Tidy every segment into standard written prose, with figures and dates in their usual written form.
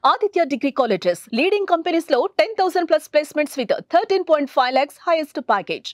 Aditya Degree Colleges, leading companies low 10,000 plus placements with 13.5 lakhs highest package.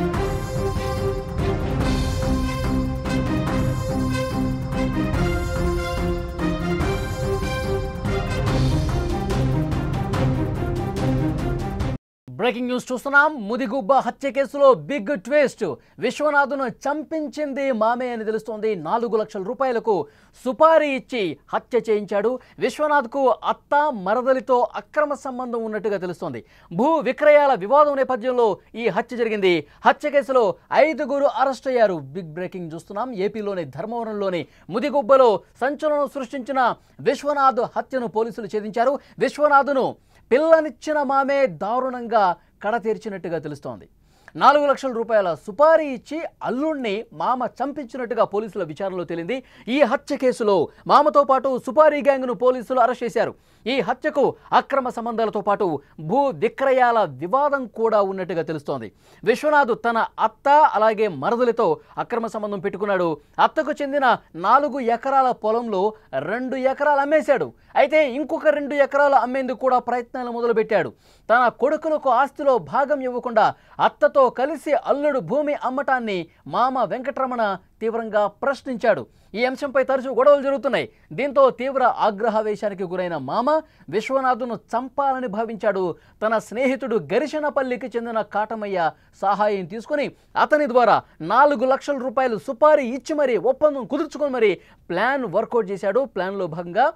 Breaking news చూస్తున్నాం. ముదిగుబ్బ హత్య కేసులో big twist. విశ్వనాథ్ను చంపించింది మామే అని తెలుస్తోంది. 4 లక్షల రూపాయలకు సుపారీ ఇచ్చి హత్య చేయించాడు. విశ్వనాథ్కు అత్త మరదలితో అక్రమ సంబంధం ఉన్నట్టుగా తెలుస్తోంది. భూ విక్రయాల వివాదం నేపథ్యంలో ఈ హత్య జరిగింది. హత్య కేసులో 5గురు అరెస్ట్ అయ్యారు. బిగ్ బ్రేకింగ్ చూస్తున్నాం. ఏపీలోని ధర్మవరంలోని ముదిగుబ్బలో సంచలనం సృష్టించిన విశ్వనాథ్ హత్యను పోలీసులు ఛేదించారు. విశ్వనాథ్ను పిల్లనిచ్చిన మామే దారుణంగా కడతీర్చినట్టుగా తెలుస్తోంది. 4 లక్షల రూపాయల సుపారీ ఇచ్చి అల్లుడిని మామ చంపించినట్టుగా పోలీసుల విచారణలో తేలింది. ఈ హత్య కేసులో మామతో పాటు సుపారీ గ్యాంగ్ను పోలీసులు అరెస్ట్ చేశారు. ఈ హత్యకు అక్రమ సంబంధాలతో పాటు భూ విక్రయాల వివాదం కూడా ఉన్నట్టుగా తెలుస్తోంది. విశ్వనాథ్ తన అత్త అలాగే మరదలితో అక్రమ సంబంధం పెట్టుకున్నాడు. అత్తకు చెందిన 4 ఎకరాల పొలంలో 2 ఎకరాలు అమ్మేశాడు. అయితే ఇంకొక 2 ఎకరాలు అమ్మేందుకు కూడా ప్రయత్నాలు మొదలుపెట్టాడు. తన కొడుకులకు ఆస్తిలో భాగం ఇవ్వకుండా అత్తతో కలిసి అల్లుడు భూమి అమ్మటాన్ని మామ వెంకటరమణ తీవ్రంగా ప్రశ్నించాడు. ఈ అంశంపై తరచూ గొడవలు జరుగుతున్నాయి. దీంతో తీవ్ర ఆగ్రహావేశానికి గురైన మామ విశ్వనాథ్ను చంపాలని భావించాడు. తన స్నేహితుడు గరిశనపల్లికి చెందిన కాటమయ్య సహాయం తీసుకుని అతని ద్వారా 4 లక్షల రూపాయలు సుపారీ ఇచ్చి మరీ ఒప్పందం కుదుర్చుకొని మరీ ప్లాన్ వర్కౌట్ చేశాడు. ప్లాన్లో భాగంగా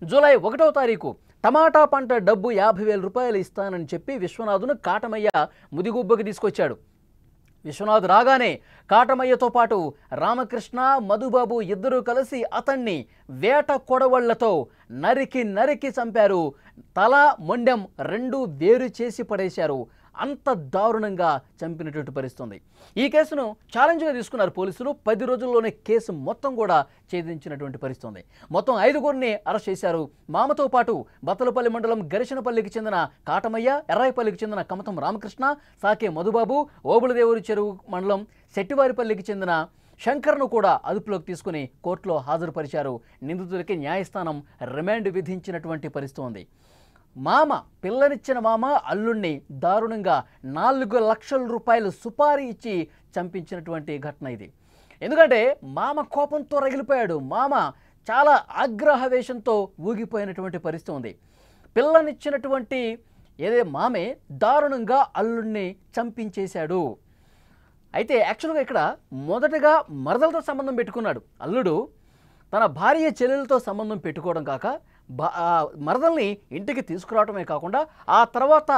జూలై 1వ తారీఖు టమాటా పంట డబ్బు 50,000 రూపాయలు ఇస్తానని చెప్పి విశ్వనాథ్ను కాటమయ్య ముదిగుబ్బకి తీసుకొచ్చాడు. విశ్వనాథ్ రాగానే కాటమయ్యతో పాటు రామకృష్ణ మధుబాబు ఇద్దరూ కలిసి అతన్ని వేట కొడవళ్లతో నరికి చంపారు. తల మొండెం 2 వేరు చేసి పడేశారు. అంత దారుణంగా చంపినటువంటి పరిస్థితుంది. ఈ కేసును ఛాలెంజ్గా తీసుకున్నారు పోలీసులు. 10 రోజుల్లోనే కేసు మొత్తం కూడా ఛేదించినటువంటి పరిస్థితుంది. మొత్తం 5గురిని అరెస్ట్ చేశారు. మామతో పాటు బత్తలపల్లి మండలం గరిశనపల్లికి చెందిన కాటమయ్య, ఎర్రాయిపల్లికి చెందిన కమతం రామకృష్ణ, సాకే మధుబాబు, ఓబుళదేవురి చెరువు మండలం శెట్టివారిపల్లికి చెందిన శంకర్ను కూడా అదుపులోకి తీసుకుని కోర్టులో హాజరుపరిచారు. నిందితులకి న్యాయస్థానం రిమాండ్ విధించినటువంటి పరిస్థితి ఉంది. మామ పిల్లనిచ్చిన మామ అల్లుణ్ణి దారుణంగా 4 లక్షల రూపాయలు సుపారీ ఇచ్చి చంపించినటువంటి ఘటన ఇది. ఎందుకంటే మామ కోపంతో రగిలిపోయాడు. మామ చాలా ఆగ్రహవేశంతో ఊగిపోయినటువంటి పరిస్థితి ఉంది. పిల్లనిచ్చినటువంటి మామే దారుణంగా అల్లుణ్ణి చంపించేశాడు. అయితే యాక్చువల్గా ఇక్కడ మొదటగా మరదలతో సంబంధం పెట్టుకున్నాడు అల్లుడు. తన భార్య చెల్లెలతో సంబంధం పెట్టుకోవడం కాక మరదల్ని ఇంటికి తీసుకురావడమే కాకుండా ఆ తర్వాత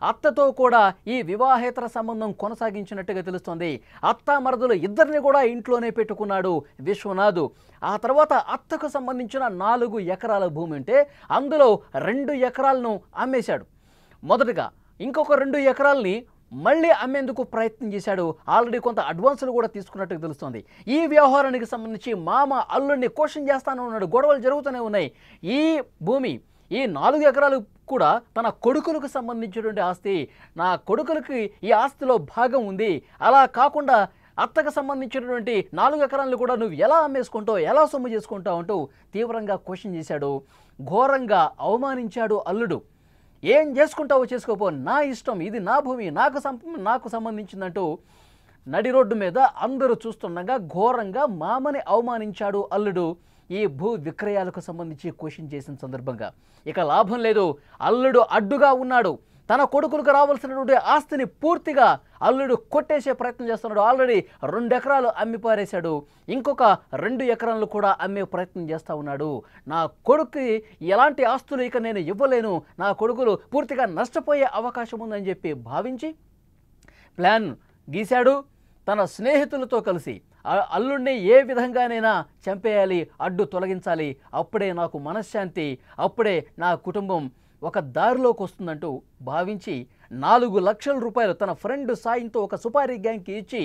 అత్తతో కూడా ఈ వివాహేతర సంబంధం కొనసాగించినట్టుగా తెలుస్తోంది. అత్త మరదలు ఇద్దరిని కూడా ఇంట్లోనే పెట్టుకున్నాడు విశ్వనాథ్. ఆ తర్వాత అత్తకు సంబంధించిన 4 ఎకరాల భూమి ఉంటే అందులో 2 ఎకరాలను అమ్మేశాడు. మొదటగా ఇంకొక 2 ఎకరాలని మళ్ళీ అమ్మేందుకు ప్రయత్నం చేశాడు. ఆల్రెడీ కొంత అడ్వాన్సులు కూడా తీసుకున్నట్టుగా తెలుస్తోంది. ఈ వ్యవహారానికి సంబంధించి మామ అల్లుడిని క్వశ్చన్ చేస్తానే ఉన్నాడు. గొడవలు జరుగుతూనే ఉన్నాయి. ఈ భూమి ఈ 4 ఎకరాలు కూడా తన కొడుకులకు సంబంధించినటువంటి ఆస్తి. నా కొడుకులకి ఈ ఆస్తిలో భాగం ఉంది. అలా కాకుండా అత్తకు సంబంధించినటువంటి 4 ఎకరాలను కూడా నువ్వు ఎలా అమ్మేసుకుంటావు, ఎలా సొమ్ము చేసుకుంటావు అంటూ తీవ్రంగా క్వశ్చన్ చేశాడు. ఘోరంగా అవమానించాడు అల్లుడు. ఏం చేసుకుంటావో చేసుకోపో, నా ఇష్టం, ఇది నా భూమి, నాకు సంబంధించిందంటూ నడి రోడ్డు మీద అందరూ చూస్తుండగా ఘోరంగా మామని అవమానించాడు అల్లుడు. ఈ భూ విక్రయాలకు సంబంధించి క్వశ్చన్ చేసిన సందర్భంగా ఇక లాభం లేదు. అల్లుడు అడ్డుగా ఉన్నాడు. తన కొడుకులకు రావాల్సినటువంటి ఆస్తిని పూర్తిగా అల్లుడు కొట్టేసే ప్రయత్నం చేస్తున్నాడు. ఆల్రెడీ 2 ఎకరాలు అమ్మి పారేశాడు. ఇంకొక 2 ఎకరాలు కూడా అమ్మే ప్రయత్నం చేస్తూ ఉన్నాడు. నా కొడుకు ఎలాంటి ఆస్తులు ఇక నేను ఇవ్వలేను, నా కొడుకులు పూర్తిగా నష్టపోయే అవకాశం ఉందని చెప్పి భావించి ప్లాన్ గీశాడు. తన స్నేహితులతో కలిసి అల్లుడిని ఏ విధంగానైనా చంపేయాలి, అడ్డు తొలగించాలి, అప్పుడే నాకు మనశ్శాంతి, అప్పుడే నా కుటుంబం ఒక దారిలోకి వస్తుందంటూ భావించి 4 లక్షల రూపాయలు తన ఫ్రెండ్ సాయంతో ఒక సుపారీ గ్యాంగ్కి ఇచ్చి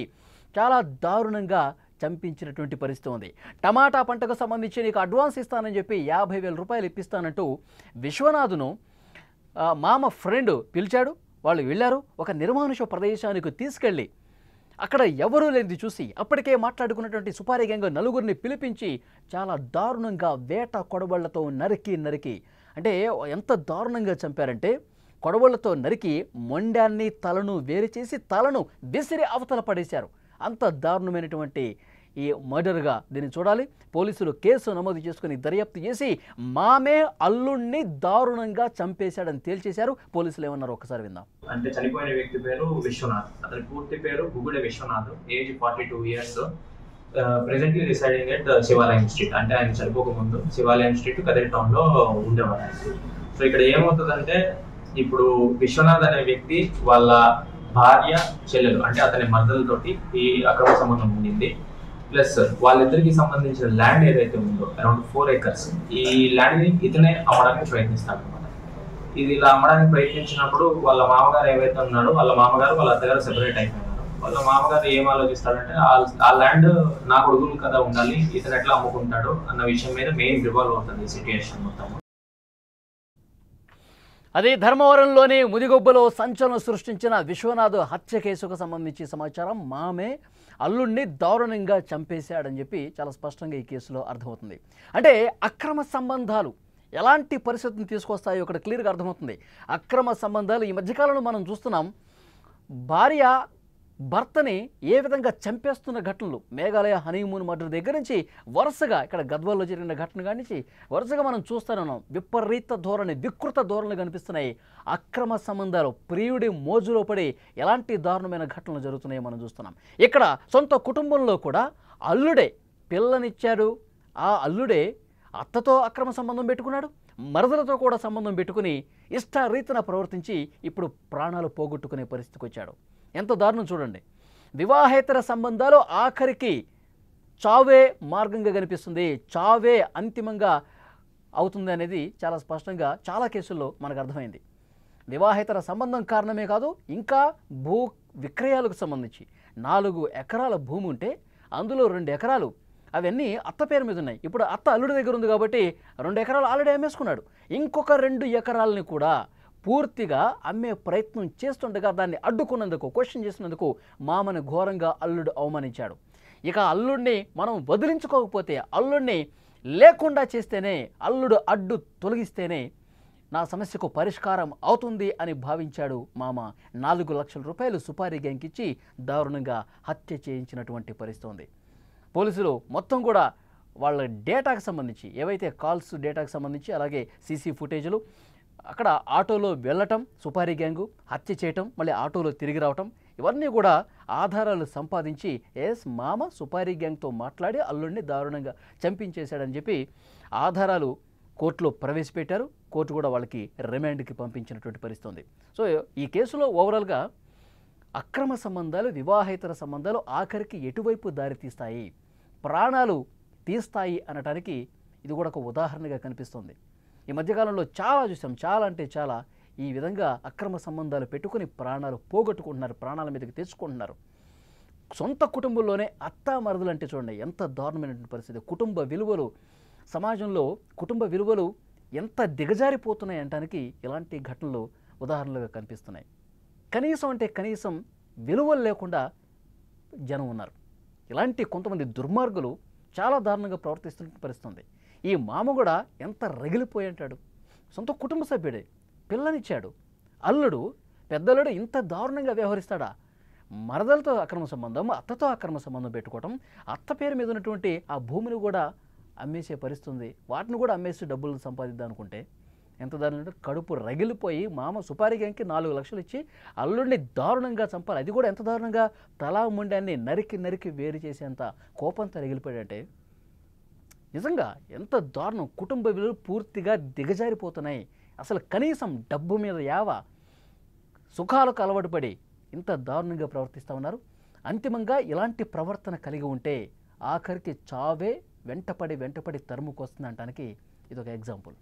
చాలా దారుణంగా చంపించినటువంటి పరిస్థితి ఉంది. టమాటా పంటకు సంబంధించి నీకు అడ్వాన్స్ ఇస్తానని చెప్పి 50,000 రూపాయలు ఇప్పిస్తానంటూ విశ్వనాథ్ను మామ ఫ్రెండ్ పిలిచాడు. వాళ్ళు వెళ్ళారు. ఒక నిర్మానుష ప్రదేశానికి తీసుకెళ్ళి అక్కడ ఎవరూ లేనిది చూసి అప్పటికే మాట్లాడుకున్నటువంటి సుపారీ గ్యాంగ్ 4గురిని పిలిపించి చాలా దారుణంగా వేట కొడబళ్లతో నరికి అంటే ఎంత దారుణంగా చంపారంటే కొడవళ్లతో నరికి మొండాన్ని తలను వేరు చేసి తలను విసిరి అవతల పడేశారు. అంత దారుణమైనటువంటి ఈ మర్డర్గా దీన్ని చూడాలి. పోలీసులు కేసు నమోదు చేసుకుని దర్యాప్తు చేసి మామే అల్లుడిని దారుణంగా చంపేశాడని తేల్చేశారు. పోలీసులు ఏమన్నారు ఒకసారి విందాం. అంటే చనిపోయిన వ్యక్తి పేరు విశ్వనాథ్, అతని పూర్తి పేరు Gugude Vishwanath, age 42 years, presently residing at Shivalayam street. అంటే ఆయన చనిపోక ముందు శివాలయం స్ట్రీట్ కదిరి టౌన్ లో ఉండేవారు ఆయన. సో ఇక్కడ ఏమవుతుందంటే ఇప్పుడు విశ్వనాథ్ అనే వ్యక్తి వాళ్ళ భార్య చెల్లెలు అంటే అతని మర్దలతోటి ఈ అక్రమ సంబంధం ఉండింది. ప్లస్ వాళ్ళిద్దరికి సంబంధించిన ల్యాండ్ ఏదైతే ఉందో అరౌండ్ 4 acres, ఈ ల్యాండ్ ని ఇతనే అమ్మడానికి ప్రయత్నిస్తాడు అనమాట. ఇది ఇలా అమ్మడానికి ప్రయత్నించినప్పుడు వాళ్ళ మామగారు ఏవైతే ఉన్నాడో వాళ్ళ మామగారు వాళ్ళ అత్తగారు సెపరేట్ అయిపోయినారు. వాళ్ళ మామగారు ఏం ఆలోచిస్తాడంటే ఆ ల్యాండ్ నా కొడుకులు కదా ఉండాలి, ఇతను ఎట్లా అమ్ముకుంటాడు అన్న విషయం మీద మెయిన్ రివాల్వ్ అవుతుంది ఈ సిచ్యుయేషన్ మొత్తం. అదే ధర్మవరంలోని ముదిగొబ్బలో సంచలనం సృష్టించిన విశ్వనాథ్ హత్య కేసుకు సంబంధించి సమాచారం. మామే అల్లుడిని దారుణంగా చంపేశాడని చెప్పి చాలా స్పష్టంగా ఈ కేసులో అర్థమవుతుంది. అంటే అక్రమ సంబంధాలు ఎలాంటి పరిస్థితిని తీసుకొస్తాయో ఇక్కడ క్లియర్గా అర్థమవుతుంది. అక్రమ సంబంధాలు ఈ మధ్యకాలంలో మనం చూస్తున్నాం. భార్య భర్తని ఏ విధంగా చంపేస్తున్న ఘటనలు, మేఘాలయ హనీమూన్ మర్డర్ దగ్గర నుంచి వరుసగా ఇక్కడ గద్వాల్లో జరిగిన ఘటన కాడి నుంచి వరుసగా మనం చూస్తూనే ఉన్నాం. విపరీత ధోరణి, వికృత ధోరణులు కనిపిస్తున్నాయి. అక్రమ సంబంధాలు ప్రియుడి మోజులో పడి ఎలాంటి దారుణమైన ఘటనలు జరుగుతున్నాయో మనం చూస్తున్నాం. ఇక్కడ సొంత కుటుంబంలో కూడా అల్లుడే పిల్లనిచ్చాడు. ఆ అల్లుడే అత్తతో అక్రమ సంబంధం పెట్టుకున్నాడు, మరదలతో కూడా సంబంధం పెట్టుకుని ఇష్టారీతిన ప్రవర్తించి ఇప్పుడు ప్రాణాలు పోగొట్టుకునే పరిస్థితికి వచ్చాడు. ఎంత దారుణం చూడండి. వివాహేతర సంబంధాలు ఆఖరికి చావే మార్గంగా కనిపిస్తుంది, చావే అంతిమంగా అవుతుంది అనేది చాలా స్పష్టంగా చాలా కేసుల్లో మనకు అర్థమైంది. వివాహేతర సంబంధం కారణమే కాదు, ఇంకా భూ విక్రయాలకు సంబంధించి 4 ఎకరాల భూమి ఉంటే అందులో 2 ఎకరాలు అవన్నీ అత్త పేరు మీద ఉన్నాయి. ఇప్పుడు అత్త అల్లుడి దగ్గర ఉంది కాబట్టి 2 ఎకరాలు ఆల్రెడీ అమ్మేసుకున్నాడు. ఇంకొక 2 ఎకరాలని కూడా పూర్తిగా అమ్మే ప్రయత్నం చేస్తుండగా దాన్ని అడ్డుకున్నందుకు, క్వశ్చన్ చేసినందుకు మామని ఘోరంగా అల్లుడు అవమానించాడు. ఇక అల్లుడిని మనం వదిలించుకోకపోతే, అల్లుడిని లేకుండా చేస్తేనే, అల్లుడు అడ్డు తొలగిస్తేనే నా సమస్యకు పరిష్కారం అవుతుంది అని భావించాడు మామ. 4 లక్షల రూపాయలు సుపారీ గ్యాంగ్కిచ్చి దారుణంగా హత్య చేయించినటువంటి పరిస్థితి ఉంది. పోలీసులు మొత్తం కూడా వాళ్ళ డేటాకు సంబంధించి, ఏవైతే కాల్స్ డేటాకు సంబంధించి, అలాగే సీసీ ఫుటేజ్లు, అక్కడ ఆటోలో వెళ్ళటం, సుపారీ గ్యాంగు హత్య చేయటం, మళ్ళీ ఆటోలో తిరిగి రావటం, ఇవన్నీ కూడా ఆధారాలు సంపాదించి మామ సుపారీ గ్యాంగ్తో మాట్లాడి అల్లుడిని దారుణంగా చంపించేశాడని చెప్పి ఆధారాలు కోర్టులో ప్రవేశపెట్టారు. కోర్టు కూడా వాళ్ళకి రిమాండ్కి పంపించినటువంటి పరిస్థితి ఉంది. సో ఈ కేసులో ఓవరాల్గా అక్రమ సంబంధాలు, వివాహేతర సంబంధాలు ఆఖరికి ఎటువైపు దారితీస్తాయి, ప్రాణాలు తీస్తాయి అనటానికి ఇది కూడా ఒక ఉదాహరణగా కనిపిస్తుంది. ఈ మధ్యకాలంలో చాలా చూసాం, చాలా అంటే చాలా ఈ విధంగా అక్రమ సంబంధాలు పెట్టుకుని ప్రాణాలు పోగొట్టుకుంటున్నారు, ప్రాణాల మీదకి తెచ్చుకుంటున్నారు. సొంత కుటుంబంలోనే అత్తా మరదలు అంటే చూడండి ఎంత దారుణమైనటువంటి పరిస్థితి. కుటుంబ విలువలు, సమాజంలో కుటుంబ విలువలు ఎంత దిగజారిపోతున్నాయి అనటానికి ఇలాంటి ఘటనలు ఉదాహరణలుగా కనిపిస్తున్నాయి. కనీసం అంటే కనీసం విలువలు లేకుండా జనం ఉన్నారు. ఇలాంటి కొంతమంది దుర్మార్గులు చాలా దారుణంగా ప్రవర్తిస్తున్న పరిస్థితుంది. ఈ మామ కూడా ఎంత రగిలిపోయి అంటాడు. సొంత కుటుంబ సభ్యుడే, పిల్లనిచ్చాడు, అల్లుడు, పెద్దల్లుడు ఇంత దారుణంగా వ్యవహరిస్తాడా? మరదలతో అక్రమ సంబంధం, అత్తతో అక్రమ సంబంధం పెట్టుకోవటం, అత్త పేరు మీద ఉన్నటువంటి ఆ భూమిని కూడా అమ్మేసే పరిస్థితి ఉంది. వాటిని కూడా అమ్మేసి డబ్బులు సంపాదిద్దాం అనుకుంటే ఎంత దారుణంగా కడుపు రగిలిపోయి మామ సుపారీ గ్యాంగ్కి 4 లక్షలు ఇచ్చి అల్లుడిని దారుణంగా చంపాలి. అది కూడా ఎంత దారుణంగా, తలా ముండాన్ని నరికి వేరు చేసేంత కోపంతో రగిలిపోయాడంటే నిజంగా ఎంత దారుణం. కుటుంబ విలువలు పూర్తిగా దిగజారిపోతున్నాయి. అసలు కనీసం డబ్బు మీద యావ సుఖాలకు అలవాటు పడి ఇంత దారుణంగా ప్రవర్తిస్తూ ఉన్నారు. అంతిమంగా ఇలాంటి ప్రవర్తన కలిగి ఉంటే ఆఖరికి చావే వెంటపడి తరుముకొస్తుంది అనడానికి ఇదొక ఎగ్జాంపుల్.